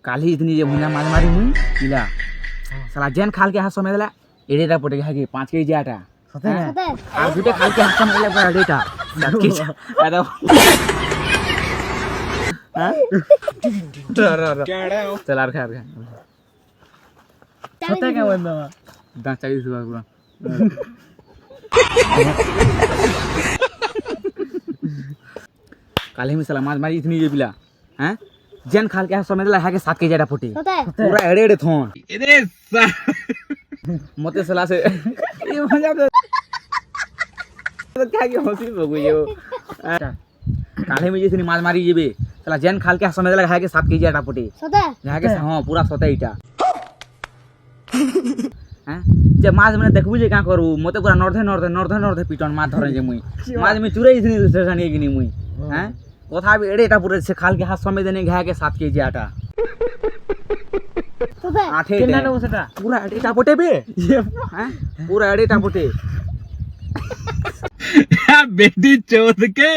काली इतनी जे मुना मार मारी मुई इला साला जेन खाल के हाथ समय देला एडेटा पटे के 5 केजी आटा सते ना आ दुटे खाल के हाथ समय देला पर एडेटा 7 केजी आटा हां चल आर खा सते का बंदा दांत चाहिए सुबह पूरा काली में साला मार मारी इतनी जे बिला हैं जेन खाल के समय देला है के 7 केजी आटा फुटी पूरा एड़े एड़े थोन अरे मते साला से ये मजा तो क्या की हंसी बगु ये काले में जैसे मार मारी जेबे साला जेन खाल के समय देला है के 7 केजी आटा फुटी है के हां पूरा सते इटा हैं जे माज मने देखबु जे का करू मते पूरा नॉर्थे पिटन मार धरे जे मुई माज में चुरे इतनी स्टेशन है कि नहीं मुई हैं कथा भी एड़ेटा पूरे से खाल के हाथ समय देने घा के 7 केजी आटा आठे कितना नो सेटा पूरा एड़ेटा पोटे बे हैं पूरा एड़ेटा पोटे बेटी चोद के